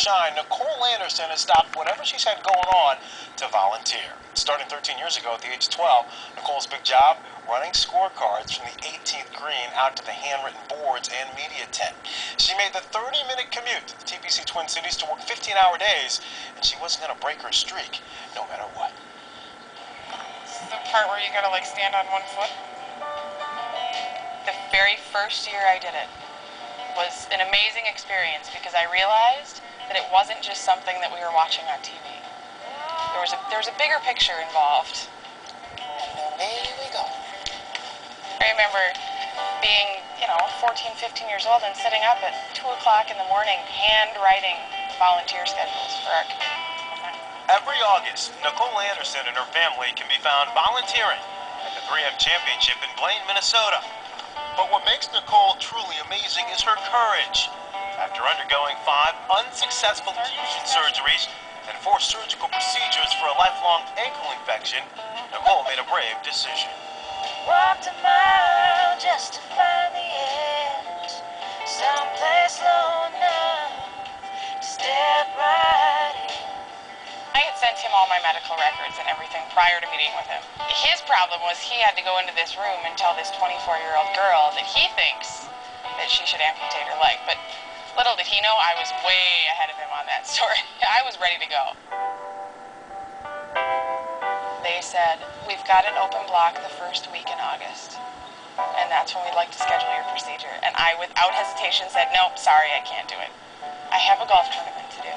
shine, Nicole Anderson has stopped whatever she's had going on to volunteer. Starting 13 years ago at the age of 12, Nicole's big job, running scorecards from the 18th green out to the handwritten boards and media tent. She made the 30-minute commute to the TPC Twin Cities to work 15-hour days, and she wasn't going to break her streak, no matter what. This is the part where you gotta like stand on one foot. The very first year I did it was an amazing experience because I realized that it wasn't just something that we were watching on TV. There was a bigger picture involved. Here we go. I remember being, 14, 15 years old and sitting up at 2 o'clock in the morning handwriting volunteer schedules for our community. Every August, Nicole Anderson and her family can be found volunteering at the 3M Championship in Blaine, Minnesota. But what makes Nicole truly amazing is her courage. After undergoing 5 unsuccessful fusion surgeries and 4 surgical procedures for a lifelong ankle infection, Nicole made a brave decision. Walked a mile just to find the edge, someplace low enough to step right in. I had sent him all my medical records and everything prior to meeting with him. His problem was he had to go into this room and tell this 24-year-old girl that he thinks that she should amputate her leg. But little did he know I was way ahead of him on that story. I was ready to go. They said, we've got an open block the first week in August, and that's when we'd like to schedule your procedure. And I, without hesitation, said, nope, sorry, I can't do it. I have a golf tournament to do.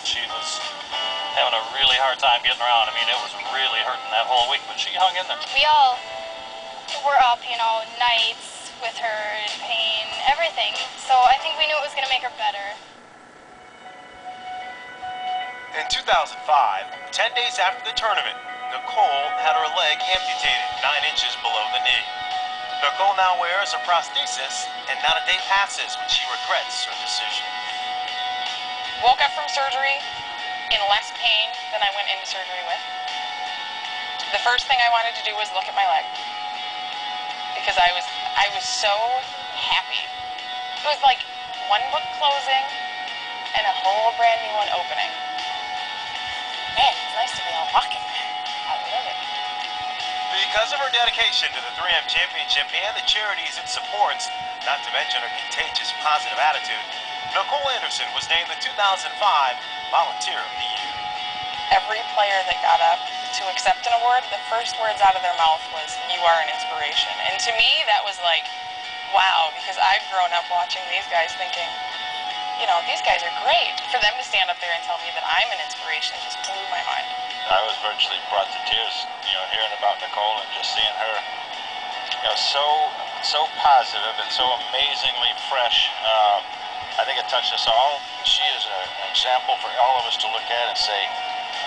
She was having a really hard time getting around. I mean, it was really hurting that whole week, but she hung in there. We all were up, nights with her in pain, everything. So I think we knew it was going to make her better. In 2005, 10 days after the tournament, Nicole had her leg amputated 9 inches below the knee. Nicole now wears a prosthesis, and not a day passes when she regrets her decision. Woke up from surgery in less pain than I went into surgery with. The first thing I wanted to do was look at my leg because I was so happy. It was like one book closing and a whole brand new one opening. Man, it's nice to be out walking. I love it. Because of her dedication to the 3M Championship and the charities it supports, not to mention her contagious positive attitude, Nicole Anderson was named the 2005 Volunteer of the Year. Every player that got up to accept an award, the first words out of their mouth was, "You are an inspiration." And to me, that was like, wow, because I've grown up watching these guys thinking, these guys are great. For them to stand up there and tell me that I'm an inspiration just blew my mind. I was virtually brought to tears, hearing about Nicole and just seeing her, so positive and so amazingly fresh. I think it touched us all. She is an example for all of us to look at and say,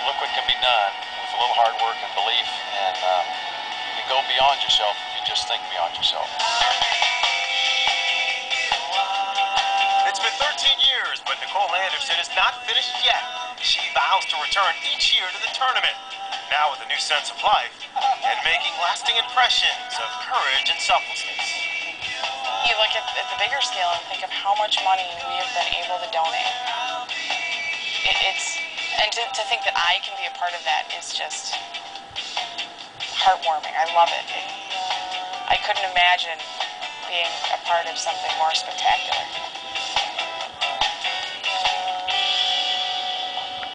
look what can be done with a little hard work and belief, and you can go beyond yourself if you just think beyond yourself. It's been 13 years, but Nicole Anderson is not finished yet. She vows to return each year to the tournament, now with a new sense of life and making lasting impressions of courage and selflessness. You look at the bigger scale and think of how much money we have been able to donate. To think that I can be a part of that is just heartwarming. I love it. I couldn't imagine being a part of something more spectacular.